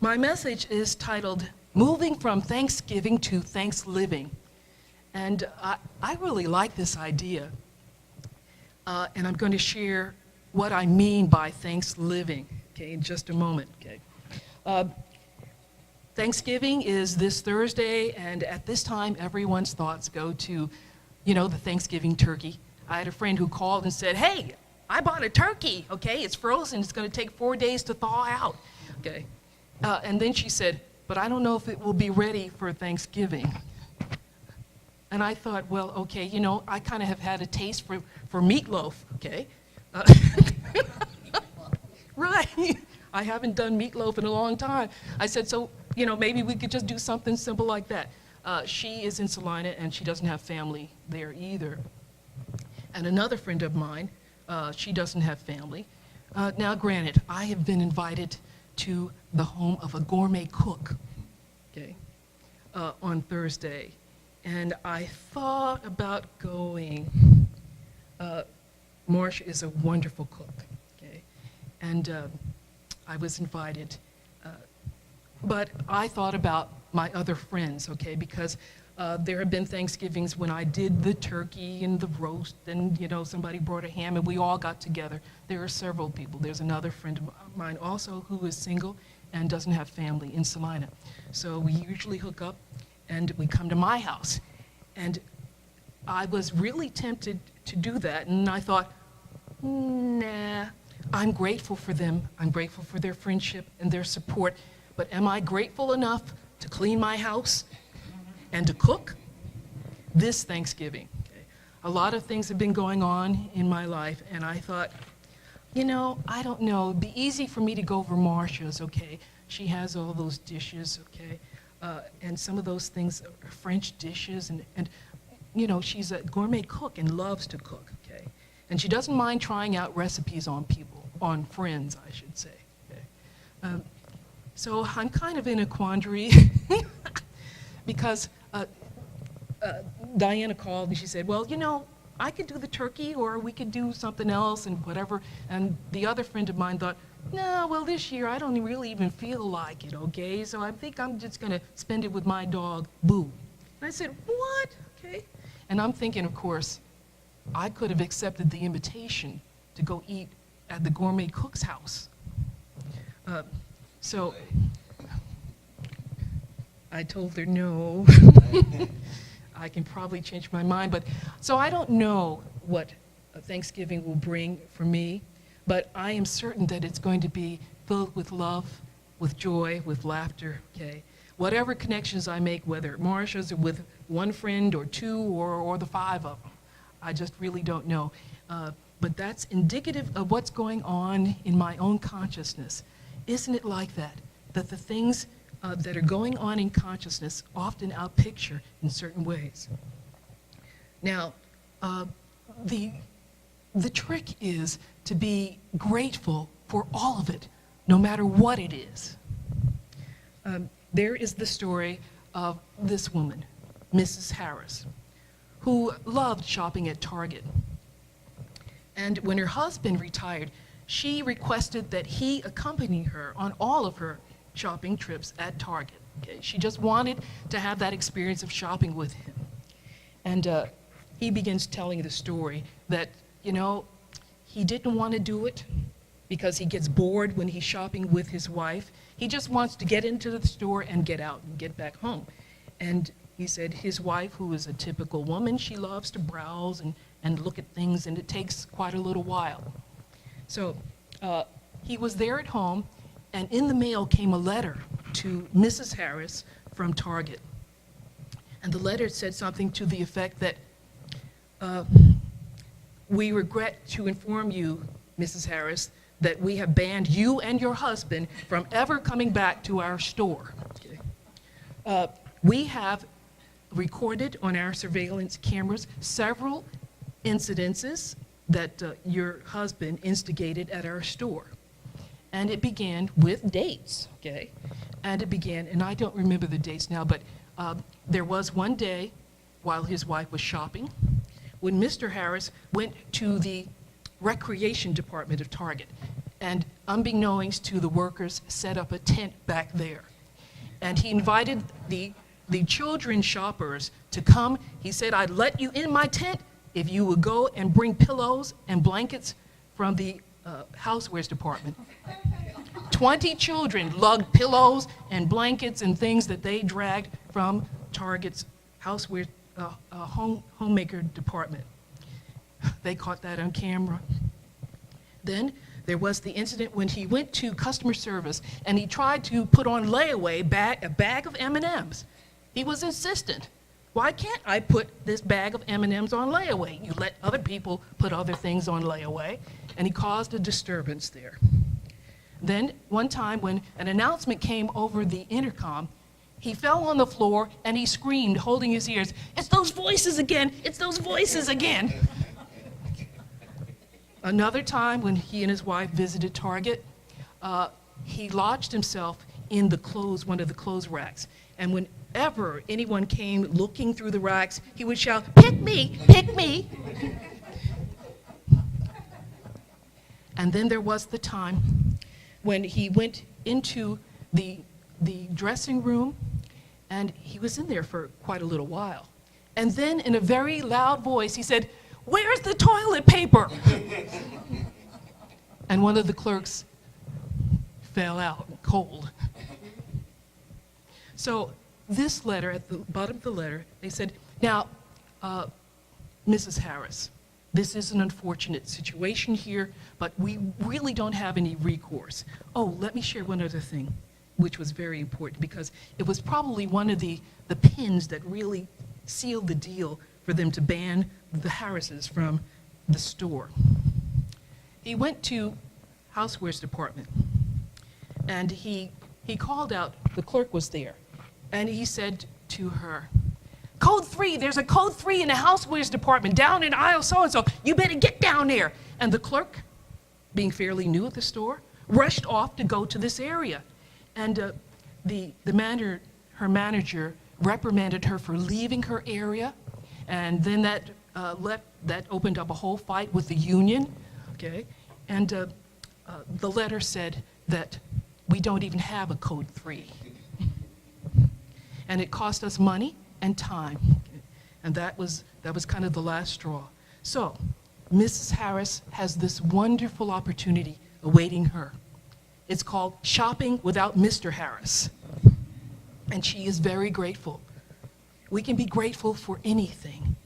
My message is titled, Moving from Thanksgiving to Thanksliving. And I really like this idea. And I'm going to share what I mean by Thanksliving, okay, in just a moment, okay. Thanksgiving is this Thursday, and at this time, everyone's thoughts go to, the Thanksgiving turkey. I had a friend who called and said, hey, I bought a turkey, okay? It's frozen. It's going to take 4 days to thaw out, okay? And then she said, but I don't know if it will be ready for Thanksgiving. And I thought, well, okay, I kind of have had a taste for meatloaf, okay? Right. I haven't done meatloaf in a long time. I said, so, maybe we could just do something simple like that. She is in Salina, and she doesn't have family there either. And another friend of mine, she doesn't have family. Now, granted, I have been invited to the home of a gourmet cook, okay, on Thursday. And I thought about going. Marcia is a wonderful cook, okay? And I was invited. But I thought about my other friends, okay? Because there have been Thanksgivings when I did the turkey and the roast, and somebody brought a ham and we all got together. There are several people. There's another friend of mine also who is single and doesn't have family in Salina. So we usually hook up and we come to my house. And I was really tempted to do that, and I thought, nah, I'm grateful for them. I'm grateful for their friendship and their support, but am I grateful enough to clean my house and to cook this Thanksgiving? Okay. A lot of things have been going on in my life, and I thought, I don't know, it'd be easy for me to go over Marcia's, okay? She has all those dishes, okay? And some of those things are French dishes, and she's a gourmet cook and loves to cook, okay? And she doesn't mind trying out recipes on people, on friends, I should say, okay? So I'm kind of in a quandary because Diana called and she said, well, I could do the turkey or we could do something else and whatever. And the other friend of mine thought, no, well, this year I don't really even feel like it, okay? So I think I'm just gonna spend it with my dog, Boo. And I said, what? Okay. And I'm thinking, of course, I could have accepted the invitation to go eat at the gourmet cook's house. So I told her no. I can probably change my mind, but so I don't know what Thanksgiving will bring for me, but I am certain that it's going to be filled with love, with joy, with laughter, okay? Whatever connections I make, whether at Marcia's or with one friend or two or the 5 of them, I just really don't know. But that's indicative of what's going on in my own consciousness. Isn't it like that? That the things that are going on in consciousness often outpicture in certain ways. Now, the trick is to be grateful for all of it, no matter what it is. There is the story of this woman, Mrs. Harris, who loved shopping at Target. And when her husband retired, she requested that he accompany her on all of her shopping trips at Target. Okay? She just wanted to have that experience of shopping with him. And he begins telling the story that, he didn't want to do it because he gets bored when he's shopping with his wife. He just wants to get into the store and get out and get back home. And he said his wife, who is a typical woman, she loves to browse and look at things, and it takes quite a little while. So he was there at home, and in the mail came a letter to Mrs. Harris from Target. And the letter said something to the effect that, we regret to inform you, Mrs. Harris, that we have banned you and your husband from ever coming back to our store. Okay. We have recorded on our surveillance cameras several incidences that your husband instigated at our store. And it began with dates, okay? And it began, and I don't remember the dates now, but there was one day while his wife was shopping when Mr. Harris went to the recreation department of Target. and unbeknownst to the workers, set up a tent back there. And he invited the children shoppers to come. He said, "I'd let you in my tent if you would go and bring pillows and blankets from the housewares department." 20 children lugged pillows and blankets and things that they dragged from Target's houseware homemaker department. They caught that on camera. Then there was the incident when he went to customer service and he tried to put on layaway a bag of M&Ms. He was insistent. Why can't I put this bag of M&Ms on layaway? You let other people put other things on layaway, and he caused a disturbance there. Then one time when an announcement came over the intercom, he fell on the floor and he screamed, holding his ears, "It's those voices again! It's those voices again!" Another time when he and his wife visited Target, he lodged himself in one of the clothes racks. And whenever anyone came looking through the racks, he would shout, "Pick me, pick me." And then there was the time when he went into the dressing room, and he was in there for quite a little while. And then in a very loud voice, he said, "Where's the toilet paper?" And one of the clerks fell out cold. So this letter, at the bottom of the letter, they said, "Now, Mrs. Harris, this is an unfortunate situation here, but we really don't have any recourse." Oh, let me share one other thing, which was very important, because it was probably one of the pins that really sealed the deal for them to ban the Harrises from the store. He went to housewares department, and he called out, the clerk was there, and he said to her, "Code 3, there's a code 3 in the housewares department down in aisle so-and-so. You better get down there." And the clerk, being fairly new at the store, rushed off to go to this area. And her manager reprimanded her for leaving her area, and then that opened up a whole fight with the union, okay? And the letter said that we don't even have a code 3. And it cost us money and time. And that was kind of the last straw. So Mrs. Harris has this wonderful opportunity awaiting her. It's called Shopping Without Mr. Harris. And she is very grateful. We can be grateful for anything.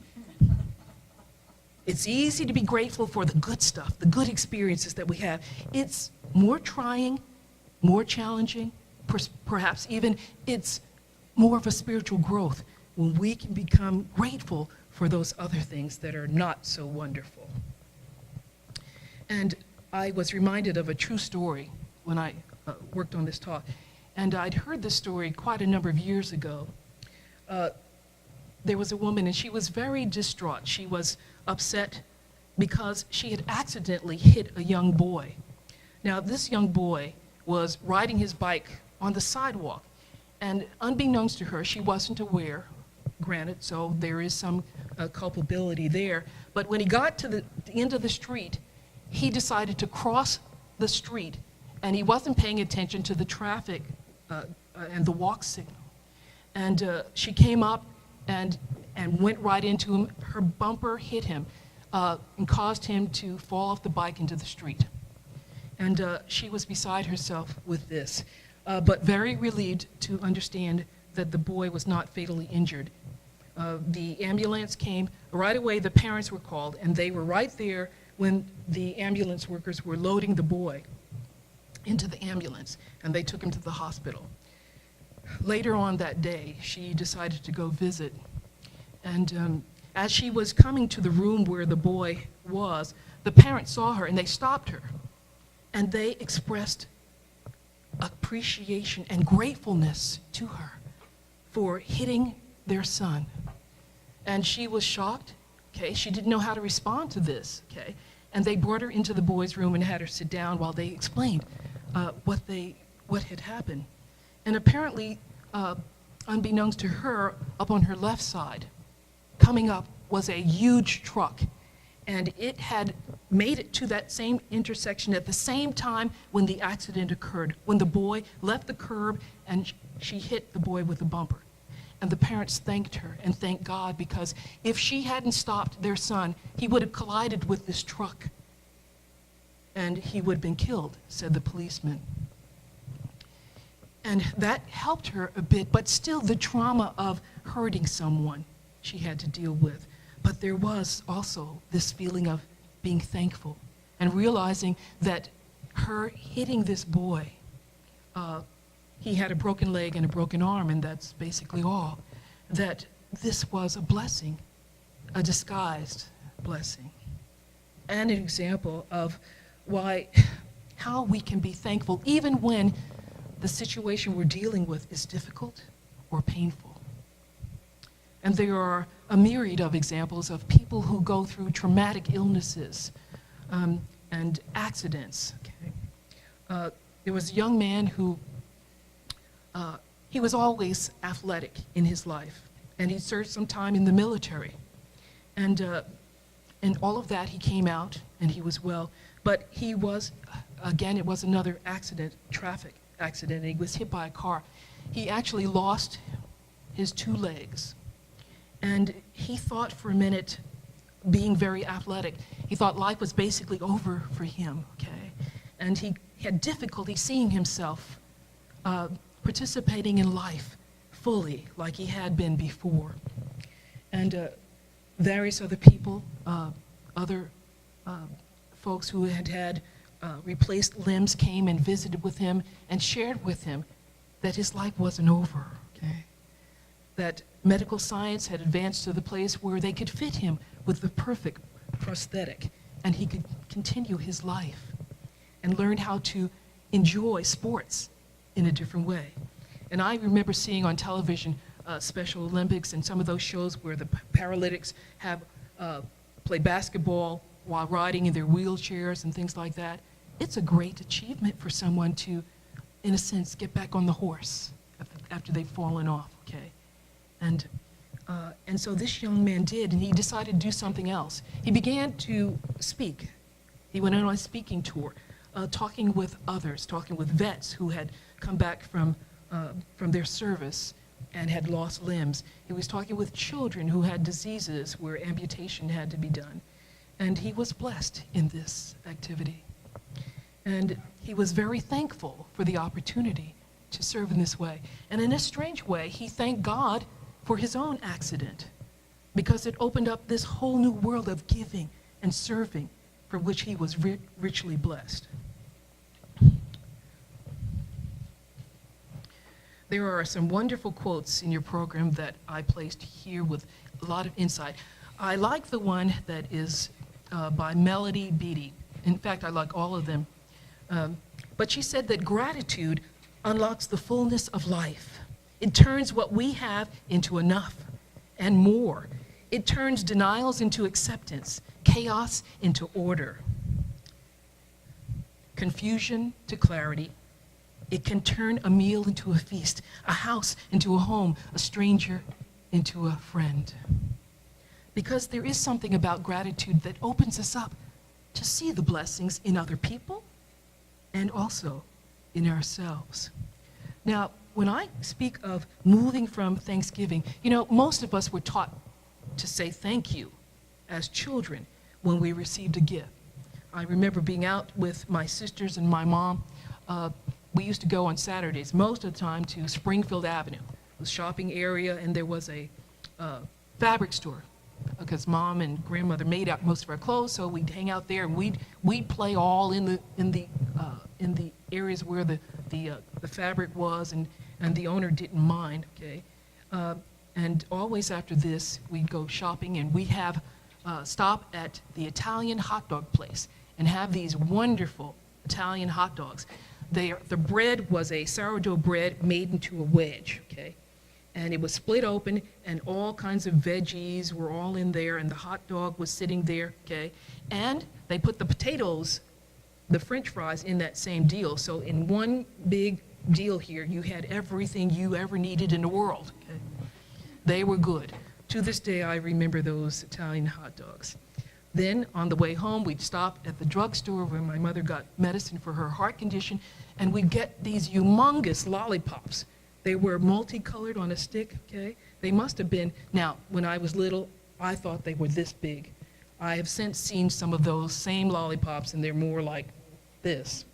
It's easy to be grateful for the good stuff, the good experiences that we have. It's more trying, more challenging, perhaps even it's more of a spiritual growth when we can become grateful for those other things that are not so wonderful. And I was reminded of a true story when I worked on this talk. And I'd heard this story quite a number of years ago. There was a woman, and she was very distraught. She was upset because she had accidentally hit a young boy. Now, this young boy was riding his bike on the sidewalk, and unbeknownst to her, she wasn't aware, granted, so there is some culpability there. But when he got to the end of the street, he decided to cross the street, and he wasn't paying attention to the traffic and the walk signal. And she came up and went right into him. Her bumper hit him and caused him to fall off the bike into the street. And she was beside herself with this, but very relieved to understand that the boy was not fatally injured. The ambulance came. Right away, the parents were called, and they were right there when the ambulance workers were loading the boy into the ambulance, and they took him to the hospital. Later on that day, she decided to go visit, and as she was coming to the room where the boy was, the parents saw her, and they stopped her, and they expressed appreciation and gratefulness to her for hitting their son. And she was shocked, okay? She didn't know how to respond to this, okay? And they brought her into the boys' room and had her sit down while they explained what had happened. And apparently, unbeknownst to her, up on her left side, coming up was a huge truck, and it had made it to that same intersection at the same time when the accident occurred, when the boy left the curb and she hit the boy with the bumper. And the parents thanked her and thanked God, because if she hadn't stopped their son, he would have collided with this truck and he would have been killed, said the policeman. And that helped her a bit, but still the trauma of hurting someone she had to deal with. But there was also this feeling of being thankful and realizing that her hitting this boy, he had a broken leg and a broken arm, and that's basically all, that this was a blessing, a disguised blessing, and an example of how we can be thankful even when the situation we're dealing with is difficult or painful. And there are a myriad of examples of people who go through traumatic illnesses and accidents. Okay? There was a young man who, he was always athletic in his life, and he served some time in the military. And all of that, he came out and he was well. But he was, again, it was another accident, traffic accident, and he was hit by a car. He actually lost his 2 legs. And he thought for a minute, being very athletic, he thought life was basically over for him, okay? And he had difficulty seeing himself participating in life fully like he had been before. And various other people, other folks who had replaced limbs came and visited with him and shared with him that his life wasn't over, okay? That medical science had advanced to the place where they could fit him with the perfect prosthetic, and he could continue his life and learn how to enjoy sports in a different way. And I remember seeing on television Special Olympics and some of those shows where the paralytics have play basketball while riding in their wheelchairs and things like that. It's a great achievement for someone to, in a sense, get back on the horse after they've fallen off, okay? And so this young man did, and he decided to do something else. He began to speak. He went on a speaking tour, talking with others, talking with vets who had come back from their service and had lost limbs. He was talking with children who had diseases where amputation had to be done. And he was blessed in this activity. And he was very thankful for the opportunity to serve in this way. And in a strange way, he thanked God for his own accident, because it opened up this whole new world of giving and serving for which he was richly blessed. There are some wonderful quotes in your program that I placed here with a lot of insight. I like the one that is by Melody Beattie. In fact, I like all of them. But she said that gratitude unlocks the fullness of life. It turns what we have into enough and more. It turns denials into acceptance, chaos into order, confusion to clarity. It can turn a meal into a feast, a house into a home, a stranger into a friend. Because there is something about gratitude that opens us up to see the blessings in other people and also in ourselves. Now, when I speak of moving from Thanksgiving, most of us were taught to say thank you as children when we received a gift. I remember being out with my sisters and my mom. We used to go on Saturdays, most of the time, to Springfield Avenue, the shopping area, and there was a fabric store, because Mom and Grandmother made out most of our clothes, so we'd hang out there and we'd play all in the areas where the fabric was, and the owner didn't mind, okay? And always after this, we'd go shopping, and we'd have stop at the Italian hot dog place and have these wonderful Italian hot dogs. The bread was a sourdough bread made into a wedge, okay? And it was split open, and all kinds of veggies were all in there, and the hot dog was sitting there, okay? And they put the potatoes, the French fries, in that same deal. So in one big deal here, you had everything you ever needed in the world, okay? They were good. To this day, I remember those Italian hot dogs. Then on the way home, we'd stop at the drugstore where my mother got medicine for her heart condition, and we'd get these humongous lollipops. They were multicolored on a stick, okay? They must have been, now, when I was little, I thought they were this big. I have since seen some of those same lollipops, and they're more like this,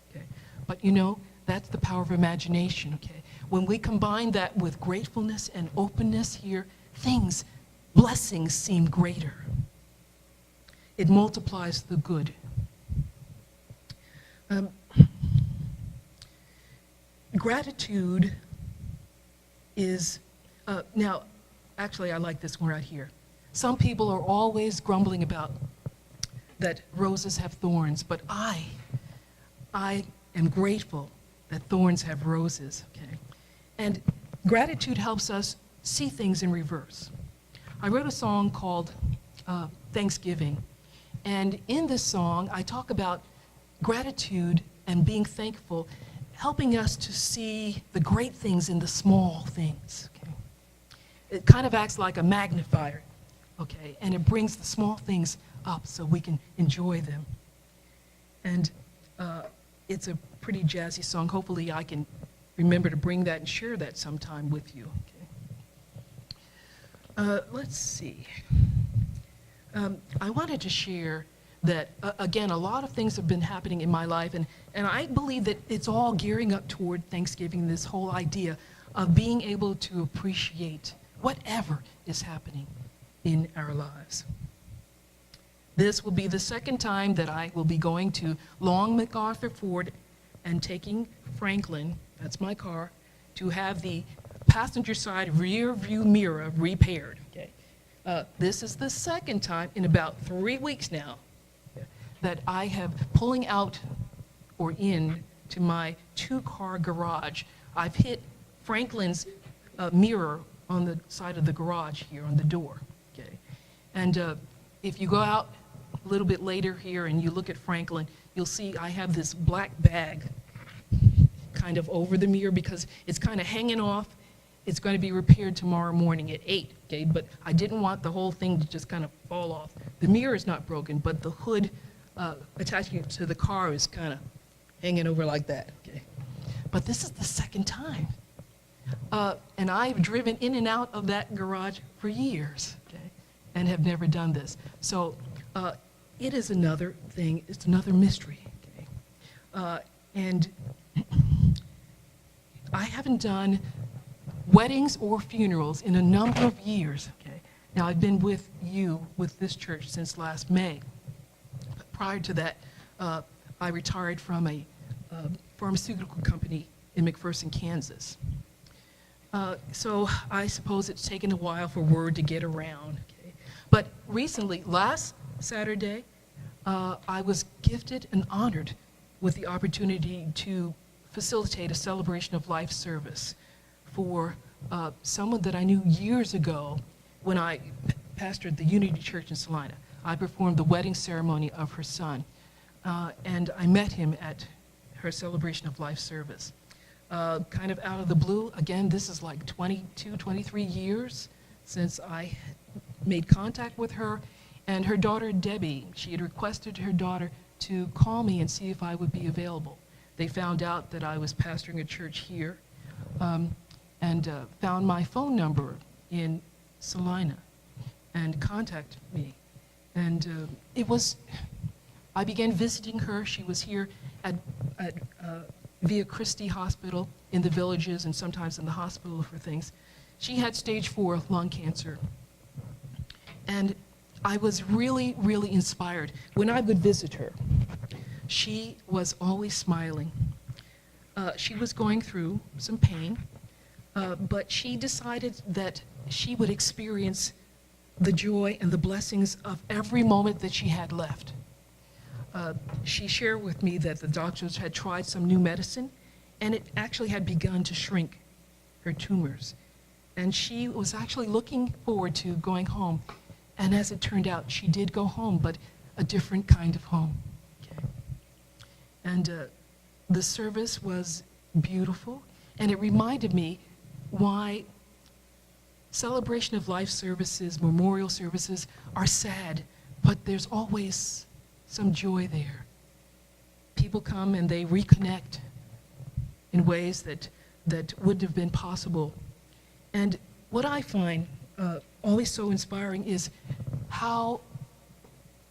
okay? But you know, that's the power of imagination, okay? When we combine that with gratefulness and openness here, blessings seem greater. It multiplies the good. Gratitude is, now, actually I like this one right here. Some people are always grumbling about that roses have thorns, but I am grateful that thorns have roses, okay? And gratitude helps us see things in reverse. I wrote a song called Thanksgiving, and in this song I talk about gratitude and being thankful, helping us to see the great things in the small things, okay? It kind of acts like a magnifier, okay? And it brings the small things up so we can enjoy them. And it's a pretty jazzy song. Hopefully I can remember to bring that and share that sometime with you, okay? Let's see. I wanted to share that, again, a lot of things have been happening in my life, and I believe that it's all gearing up toward Thanksgiving, this whole idea of being able to appreciate whatever is happening in our lives. This will be the second time that I will be going to Long MacArthur Ford and taking Franklin, that's my car, to have the passenger side rear view mirror repaired, okay? This is the second time in about 3 weeks now that I have pulling out or in to my 2-car garage. I've hit Franklin's mirror on the side of the garage here on the door, okay? And if you go out a little bit later here and you look at Franklin, you'll see I have this black bag kind of over the mirror because it's kind of hanging off. It's going to be repaired tomorrow morning at 8, okay? But I didn't want the whole thing to just kind of fall off. The mirror is not broken, but the hood attaching it to the car is kind of hanging over like that, okay? But this is the second time. And I've driven in and out of that garage for years, okay? And have never done this. So it is another thing, it's another mystery, okay? And I haven't done weddings or funerals in a number of years, okay? Now, I've been with this church since last May. But prior to that, I retired from a pharmaceutical company in McPherson, Kansas. So I suppose it's taken a while for word to get around, okay? But recently, last Saturday, I was gifted and honored with the opportunity to facilitate a celebration of life service for someone that I knew years ago when I pastored the Unity Church in Salina. I performed the wedding ceremony of her son, and I met him at her celebration of life service. Kind of out of the blue, again, this is like 22, 23 years since I made contact with her, and her daughter Debbie, she had requested her daughter to call me and see if I would be available. They found out that I was pastoring a church here, and found my phone number in Salina and contacted me. And I began visiting her. She was here at Via Christi Hospital in the villages and sometimes in the hospital for things. She had stage 4 lung cancer. And I was really, really inspired. When I would visit her, she was always smiling. She was going through some pain, but she decided that she would experience the joy and the blessings of every moment that she had left. She shared with me that the doctors had tried some new medicine, and it actually had begun to shrink her tumors. And she was actually looking forward to going home. And as it turned out, she did go home, but a different kind of home. Okay. And the service was beautiful, and it reminded me why celebration of life services, memorial services are sad, but there's always some joy there. People come and they reconnect in ways that wouldn't have been possible. And what I find always so inspiring is how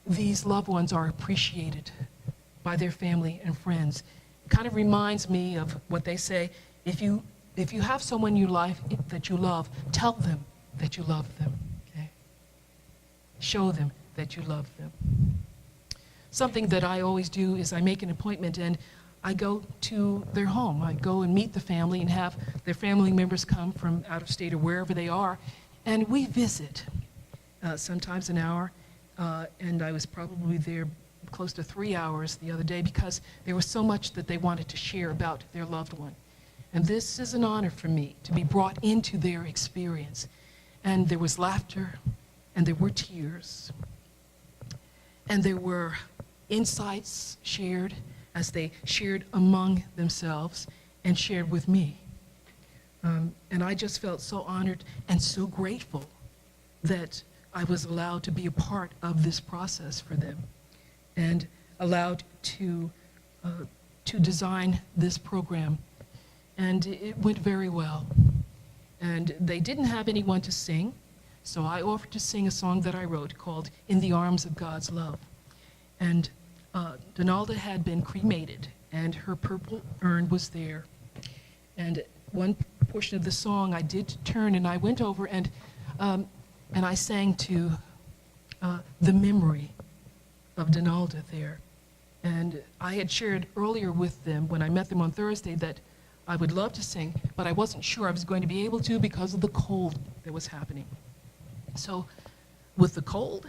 these loved ones are appreciated by their family and friends. It kind of reminds me of what they say, if you have someone in your life that you love, tell them that you love them, okay? Show them that you love them. Something that I always do is I make an appointment and I go to their home. I go and meet the family and have their family members come from out of state or wherever they are, and we visit, sometimes an hour, and I was probably there close to 3 hours the other day because there was so much that they wanted to share about their loved one. And this is an honor for me to be brought into their experience. And there was laughter, and there were tears, and there were insights shared as they shared among themselves and shared with me. And I just felt so honored and so grateful that I was allowed to be a part of this process for them and allowed to design this program. And it went very well. And they didn't have anyone to sing, so I offered to sing a song that I wrote called In the Arms of God's Love. And Donalda had been cremated, and her purple urn was there. And one portion of the song I did turn, and I went over and I sang to the memory of Donalda there. And I had shared earlier with them when I met them on Thursday that I would love to sing, but I wasn't sure I was going to be able to because of the cold that was happening. So with the cold,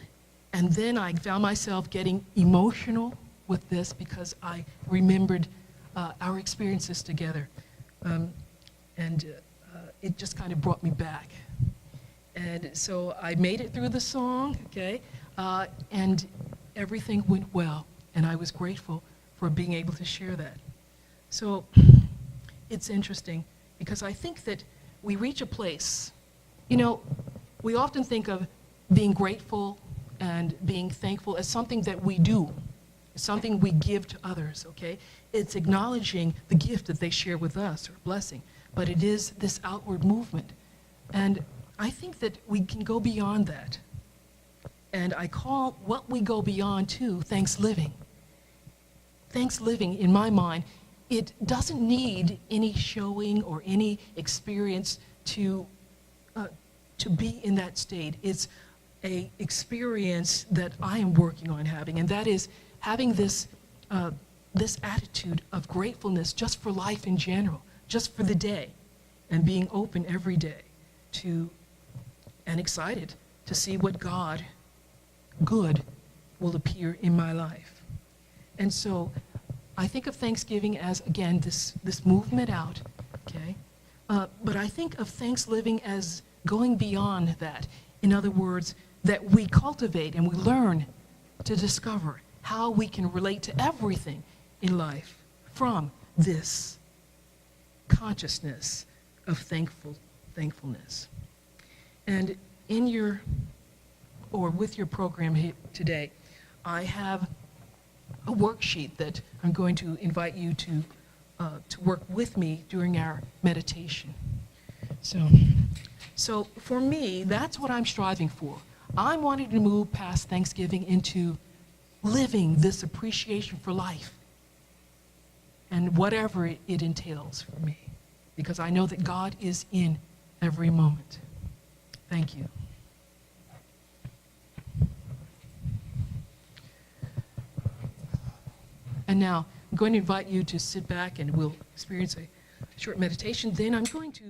and then I found myself getting emotional with this because I remembered our experiences together. It just kind of brought me back. And so I made it through the song, okay, and everything went well, and I was grateful for being able to share that. So it's interesting because I think that we reach a place, you know, we often think of being grateful and being thankful as something that we do, something we give to others, okay? It's acknowledging the gift that they share with us, or blessing, but it is this outward movement. And I think that we can go beyond that. And I call what we go beyond to thanksgiving. Thanksgiving, in my mind, it doesn't need any showing or any experience to be in that state. It's an experience that I am working on having, and that is having this attitude of gratefulness just for life in general, just for the day, and being open every day to and excited to see what God good will appear in my life. And so I think of Thanksgiving as, again, this movement out, okay? But I think of Thanksgiving as going beyond that. In other words, that we cultivate and we learn to discover how we can relate to everything in life from this consciousness of thankfulness. And in your, or with your program here today, I have a worksheet that I'm going to invite you to work with me during our meditation. So for me, that's what I'm striving for. I'm wanting to move past Thanksgiving into living this appreciation for life and whatever it entails for me, because I know that God is in every moment. Thank you. And now I'm going to invite you to sit back and we'll experience a short meditation. Then I'm going to